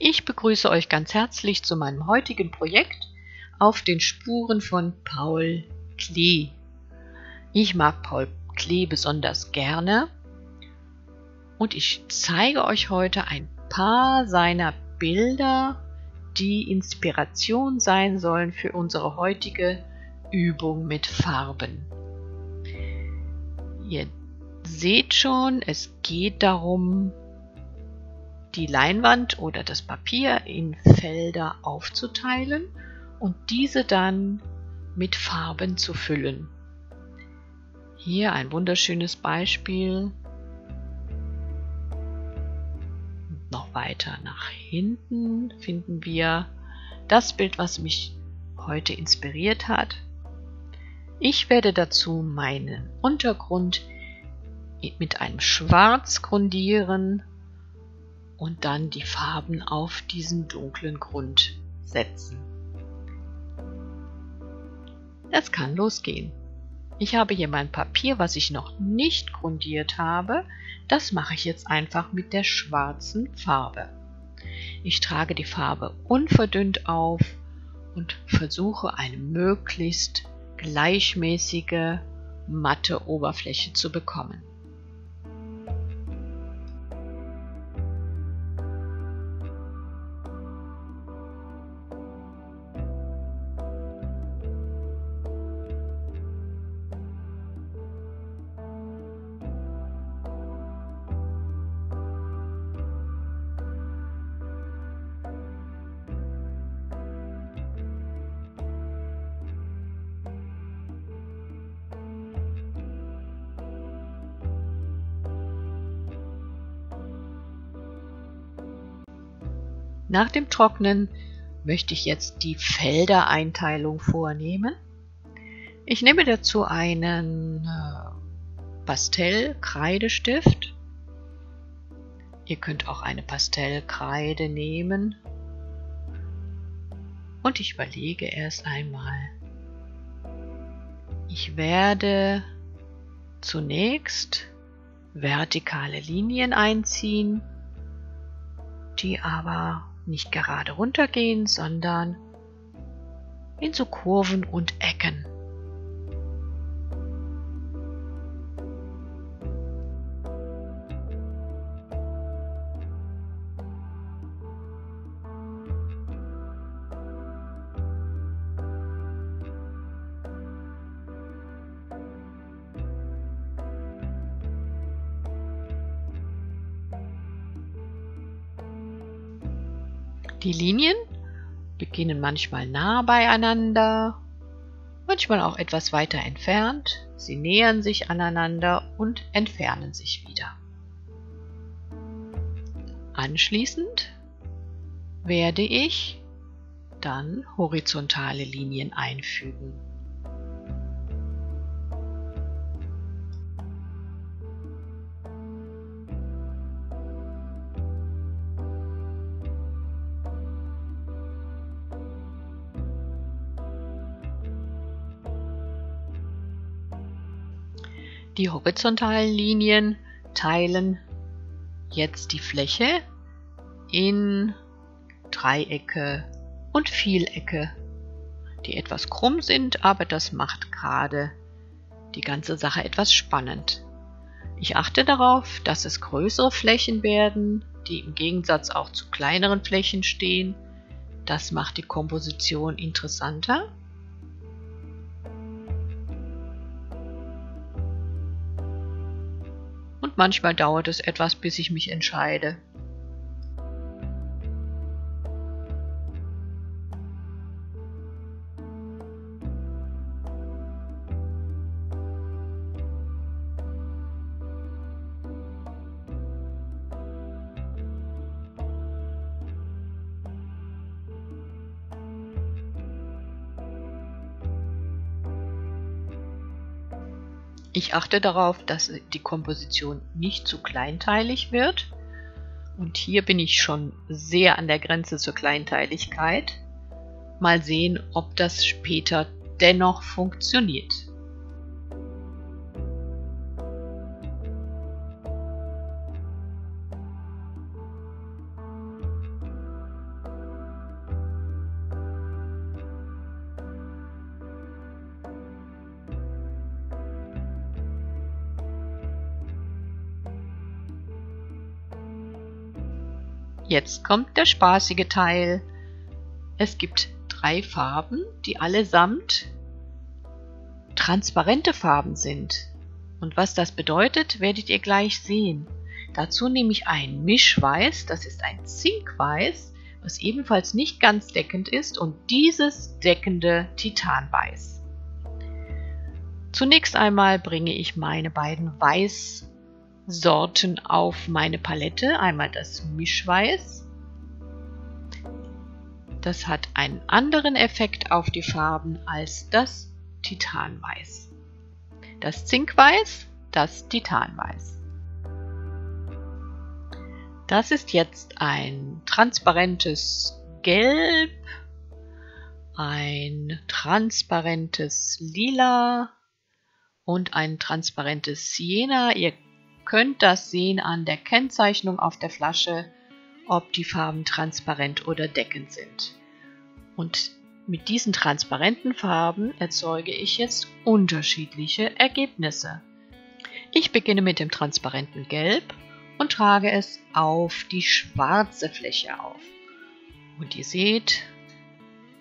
Ich begrüße euch ganz herzlich zu meinem heutigen Projekt auf den Spuren von Paul Klee. Ich mag Paul Klee besonders gerne und ich zeige euch heute ein paar seiner Bilder, die Inspiration sein sollen für unsere heutige Übung mit Farben. Ihr seht schon, es geht darum, die Leinwand oder das Papier in Felder aufzuteilen und diese dann mit Farben zu füllen. Hier ein wunderschönes Beispiel. Noch weiter nach hinten finden wir das Bild, was mich heute inspiriert hat. Ich werde dazu meinen Untergrund mit einem Schwarz grundieren und dann die Farben auf diesen dunklen Grund setzen. Es kann losgehen. Ich habe hier mein Papier, was ich noch nicht grundiert habe. Das mache ich jetzt einfach mit der schwarzen Farbe. Ich trage die Farbe unverdünnt auf und versuche eine möglichst gleichmäßige, matte Oberfläche zu bekommen. Nach dem Trocknen möchte ich jetzt die Feldereinteilung vornehmen. Ich nehme dazu einen Pastellkreidestift. Ihr könnt auch eine Pastellkreide nehmen. Und ich überlege erst einmal. Ich werde zunächst vertikale Linien einziehen, die aber nicht gerade runtergehen, sondern in so Kurven und Ecken. Die Linien beginnen manchmal nah beieinander, manchmal auch etwas weiter entfernt. Sie nähern sich aneinander und entfernen sich wieder. Anschließend werde ich dann horizontale Linien einfügen. Die horizontalen Linien teilen jetzt die Fläche in Dreiecke und Vielecke, die etwas krumm sind, aber das macht gerade die ganze Sache etwas spannend. Ich achte darauf, dass es größere Flächen werden, die im Gegensatz auch zu kleineren Flächen stehen. Das macht die Komposition interessanter. Und manchmal dauert es etwas, bis ich mich entscheide. Ich achte darauf, dass die Komposition nicht zu kleinteilig wird. Und hier bin ich schon sehr an der Grenze zur Kleinteiligkeit. Mal sehen, ob das später dennoch funktioniert. Jetzt kommt der spaßige Teil. Es gibt 3 Farben, die allesamt transparente Farben sind. Und was das bedeutet, werdet ihr gleich sehen. Dazu nehme ich ein Mischweiß, das ist ein Zinkweiß, was ebenfalls nicht ganz deckend ist, und dieses deckende Titanweiß. Zunächst einmal bringe ich meine beiden Weißsorten auf meine Palette. Einmal das Mischweiß. Das hat einen anderen Effekt auf die Farben als das Titanweiß. Das Zinkweiß, das Titanweiß. Das ist jetzt ein transparentes Gelb, ein transparentes Lila und ein transparentes Sienna. Ihr könnt das sehen an der Kennzeichnung auf der Flasche, ob die Farben transparent oder deckend sind. Und mit diesen transparenten Farben erzeuge ich jetzt unterschiedliche Ergebnisse. Ich beginne mit dem transparenten Gelb und trage es auf die schwarze Fläche auf. Und ihr seht,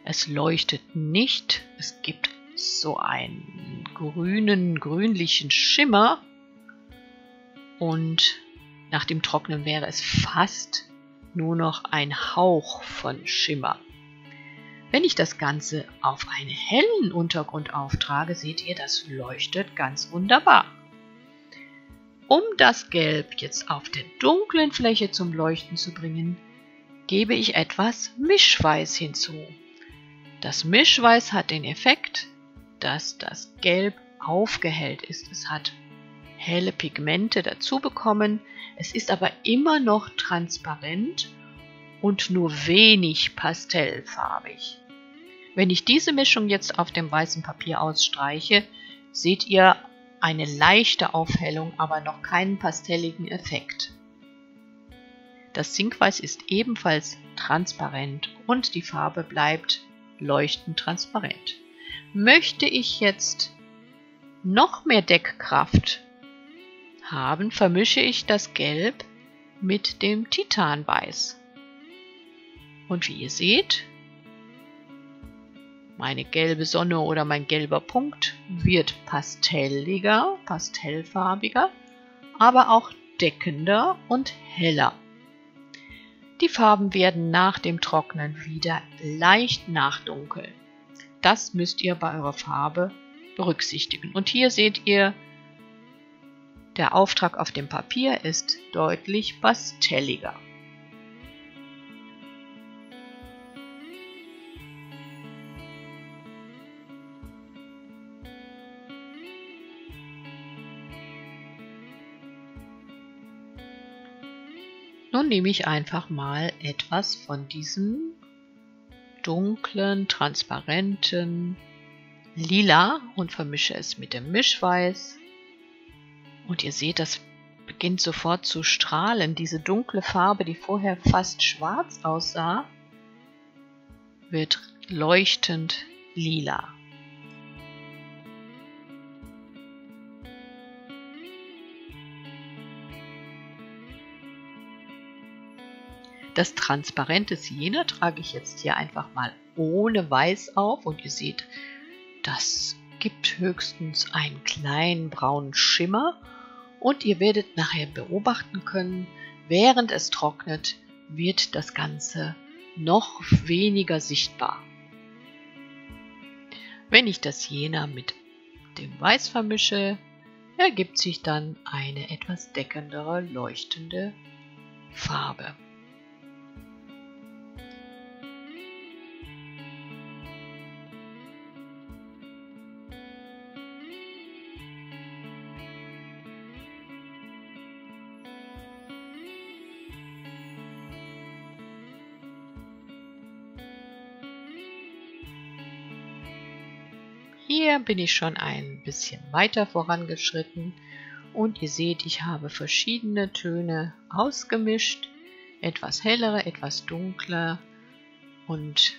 es leuchtet nicht. Es gibt so einen grünlichen Schimmer. Und nach dem Trocknen wäre es fast nur noch ein Hauch von Schimmer. Wenn ich das Ganze auf einen hellen Untergrund auftrage, seht ihr, das leuchtet ganz wunderbar. Um das Gelb jetzt auf der dunklen Fläche zum Leuchten zu bringen, gebe ich etwas Mischweiß hinzu. Das Mischweiß hat den Effekt, dass das Gelb aufgehellt ist. Es hat helle Pigmente dazu bekommen, es ist aber immer noch transparent und nur wenig pastellfarbig. Wenn ich diese Mischung jetzt auf dem weißen Papier ausstreiche, seht ihr eine leichte Aufhellung, aber noch keinen pastelligen Effekt. Das Zinkweiß ist ebenfalls transparent und die Farbe bleibt leuchtend transparent. Möchte ich jetzt noch mehr Deckkraft haben, vermische ich das Gelb mit dem Titanweiß. Und wie ihr seht, meine gelbe Sonne oder mein gelber Punkt wird pastelliger, pastellfarbiger, aber auch deckender und heller. Die Farben werden nach dem Trocknen wieder leicht nachdunkeln. Das müsst ihr bei eurer Farbe berücksichtigen. Und hier seht ihr, der Auftrag auf dem Papier ist deutlich pastelliger. Nun nehme ich einfach mal etwas von diesem dunklen, transparenten Lila und vermische es mit dem Mischweiß. Und ihr seht, das beginnt sofort zu strahlen. Diese dunkle Farbe, die vorher fast schwarz aussah, wird leuchtend lila. Das transparente Sienna trage ich jetzt hier einfach mal ohne Weiß auf und ihr seht, das gibt höchstens einen kleinen braunen Schimmer und ihr werdet nachher beobachten können, während es trocknet, wird das Ganze noch weniger sichtbar. Wenn ich das Sienna mit dem Weiß vermische, ergibt sich dann eine etwas deckendere, leuchtende Farbe. Hier bin ich schon ein bisschen weiter vorangeschritten und ihr seht, ich habe verschiedene Töne ausgemischt, etwas hellere, etwas dunkler und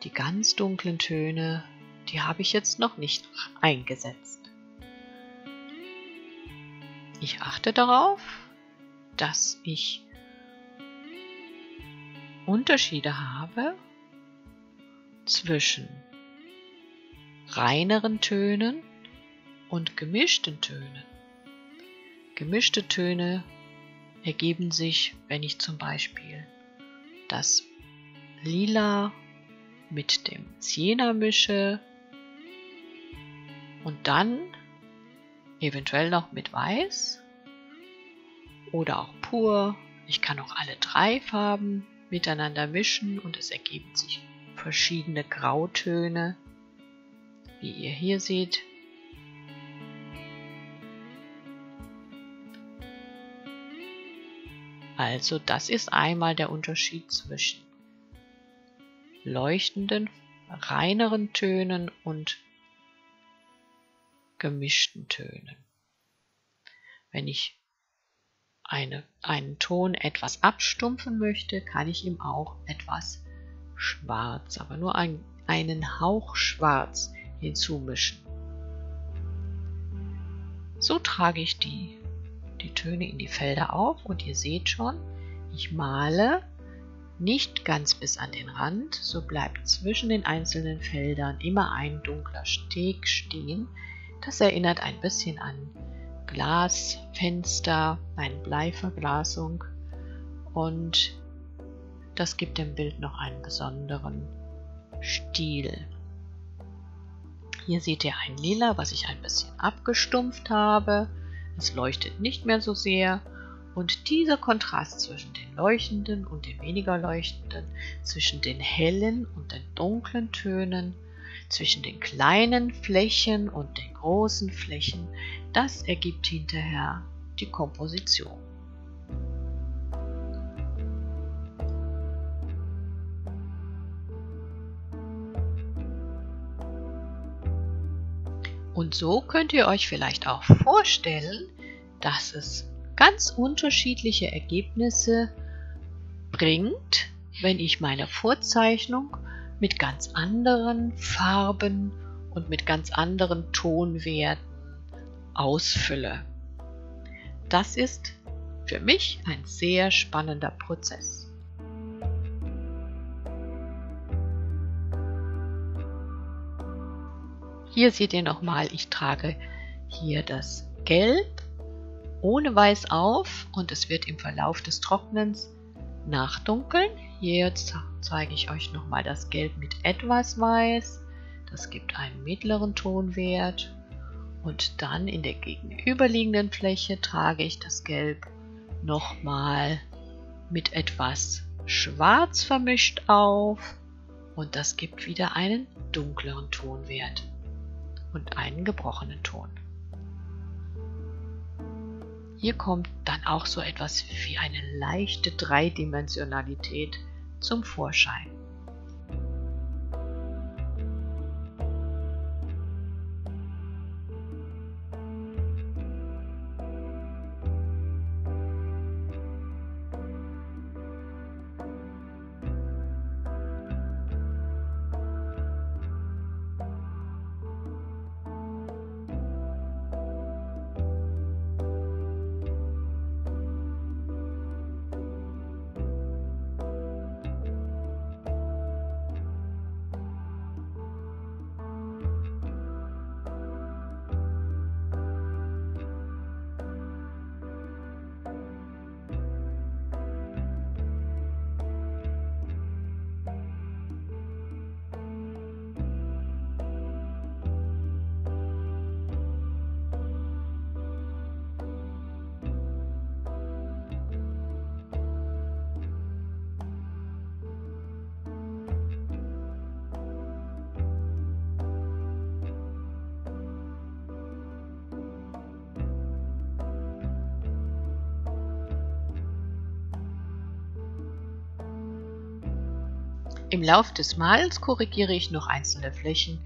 die ganz dunklen Töne, die habe ich jetzt noch nicht eingesetzt. Ich achte darauf, dass ich Unterschiede habe zwischen reineren Tönen und gemischten Tönen. Gemischte Töne ergeben sich, wenn ich zum Beispiel das Lila mit dem Sienna mische und dann eventuell noch mit Weiß oder auch pur. Ich kann auch alle drei Farben miteinander mischen und es ergeben sich verschiedene Grautöne, wie ihr hier seht. Also das ist einmal der Unterschied zwischen leuchtenden, reineren Tönen und gemischten Tönen. Wenn ich einen Ton etwas abstumpfen möchte, kann ich ihm auch etwas schwarz, aber nur einen Hauch schwarz hinzumischen. So trage ich die Töne in die Felder auf und ihr seht schon, ich male nicht ganz bis an den Rand, so bleibt zwischen den einzelnen Feldern immer ein dunkler Steg stehen. Das erinnert ein bisschen an Glasfenster, eine Bleiverglasung und das gibt dem Bild noch einen besonderen Stil. Hier seht ihr ein Lila, was ich ein bisschen abgestumpft habe. Es leuchtet nicht mehr so sehr und dieser Kontrast zwischen den leuchtenden und den weniger leuchtenden, zwischen den hellen und den dunklen Tönen, zwischen den kleinen Flächen und den großen Flächen, das ergibt hinterher die Komposition. Und so könnt ihr euch vielleicht auch vorstellen, dass es ganz unterschiedliche Ergebnisse bringt, wenn ich meine Vorzeichnung mit ganz anderen Farben und mit ganz anderen Tonwerten ausfülle. Das ist für mich ein sehr spannender Prozess. Hier seht ihr nochmal, ich trage hier das Gelb ohne Weiß auf und es wird im Verlauf des Trocknens nachdunkeln. Hier zeige ich euch nochmal das Gelb mit etwas Weiß. Das gibt einen mittleren Tonwert. Und dann in der gegenüberliegenden Fläche trage ich das Gelb nochmal mit etwas Schwarz vermischt auf. Und das gibt wieder einen dunkleren Tonwert und einen gebrochenen Ton. Hier kommt dann auch so etwas wie eine leichte Dreidimensionalität zum Vorschein. Im Lauf des Malens korrigiere ich noch einzelne Flächen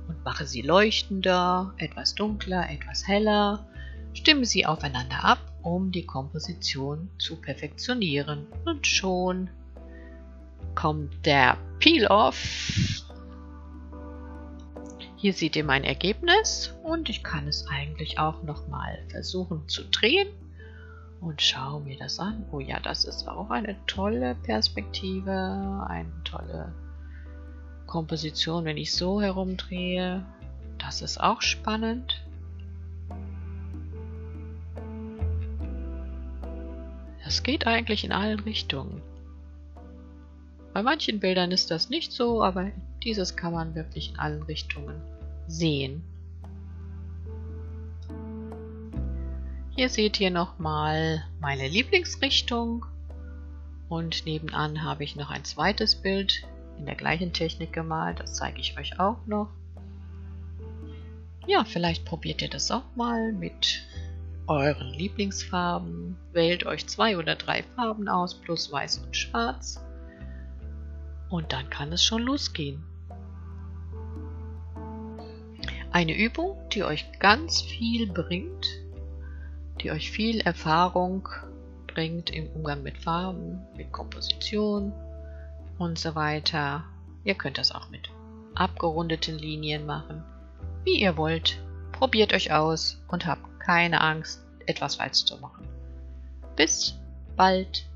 und mache sie leuchtender, etwas dunkler, etwas heller, stimme sie aufeinander ab, um die Komposition zu perfektionieren. Und schon kommt der Peel-Off. Hier seht ihr mein Ergebnis und ich kann es eigentlich auch noch mal versuchen zu drehen und schaue mir das an. Oh ja, das ist auch eine tolle Perspektive, eine tolle Komposition, wenn ich so herumdrehe. Das ist auch spannend. Das geht eigentlich in allen Richtungen. Bei manchen Bildern ist das nicht so, aber dieses kann man wirklich in allen Richtungen sehen. Hier seht ihr nochmal meine Lieblingsrichtung und nebenan habe ich noch ein zweites Bild in der gleichen Technik gemalt. Das zeige ich euch auch noch. Ja, vielleicht probiert ihr das auch mal mit euren Lieblingsfarben. Wählt euch 2 oder 3 Farben aus, plus weiß und schwarz. Und dann kann es schon losgehen. Eine Übung, die euch ganz viel bringt, die euch viel Erfahrung bringt im Umgang mit Farben, mit Komposition und so weiter. Ihr könnt das auch mit abgerundeten Linien machen, wie ihr wollt. Probiert euch aus und habt keine Angst, etwas falsch zu machen. Bis bald!